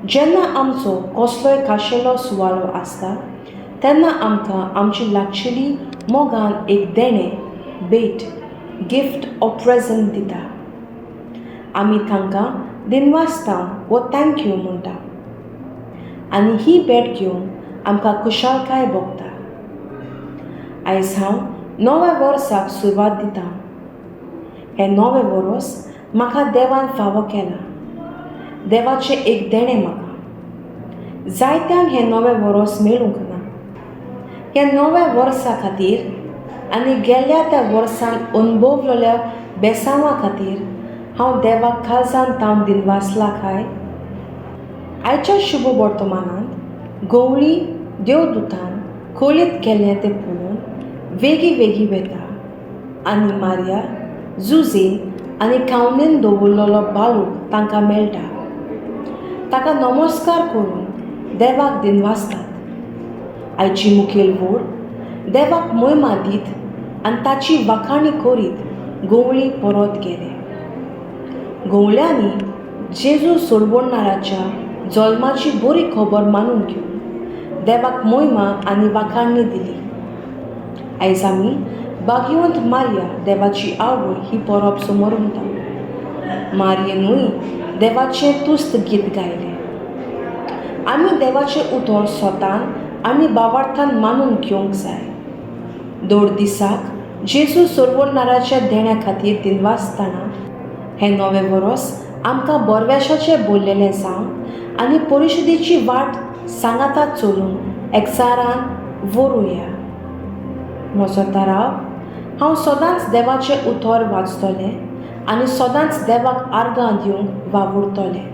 जेन्ना आमचो कसलोय खाशेलो सुवाळो आसता तेन्ना आमकां आमची लागशिल्ली मोगान एक देणें भेट गिफ्ट ऑर प्रेझेंट दिता. आमी तांकां दिनवासतां वो थँक्यू म्हणटा आनी ही भेट घेवन आमकां खुशालकाय भोगता. आयज हांव नव्या वर्साक सुरवात दितां. हें नवें वरोस म्हाका देवान फावो केलां. देवाचें एक देणें म्हाका. जायत्यांक हें नवें वरोस मेळूंक ना. ह्या नव्या वर्सा खातीर आनी गेल्ल्या त्या वर्सान अनुभवलेल्या बेसांवां खातीर हांव देवाक काळजान तावन दिनवासलां काय. आयच्या शुभ वर्तमानांत गवळी देवदूतान खोलींत गेल्लें तें पळोवन वेगी वेगी वेता आनी मारिया जुजेन आनी खावनेन दवरलेलो बालूक तांकां मेळटा. ताका नमस्कार करून देवाक दिनवासतात. आयची मुखेल वोड देवाक महिमा दीत आनी ताची वाखाणी करीत गवळी परत गेले. गवळ्यांनी जेजू सोडवणाऱ्याच्या जल्माची बरी खबर मानून घेवन देवाक महिमा आनी वाखाणणी दिली. आयज आमी भाग्यवंत मारिया देवाची आवय ही परब समोर उरता. मारयेनूय देवाचें तुस्त गीत गायलें. आमी देवाचें उतर स्वतान आनी भावार्थान मानून घेवंक जाय. दर दिसाक जेजू सोडवणाऱ्याच्या देण्या खातीर दिनवासतना हें नवें वरोस आमकां बरवेशाचें भरलेलें जावं आनी परिशदेची वाट सांगाताक चलून एकचारान व्हरुया. म्हजो थाराव हांव सदांच देवाचें उतर वाचतलें आनी सदांच देवाक आर्गां दिवंक वावुरतलें.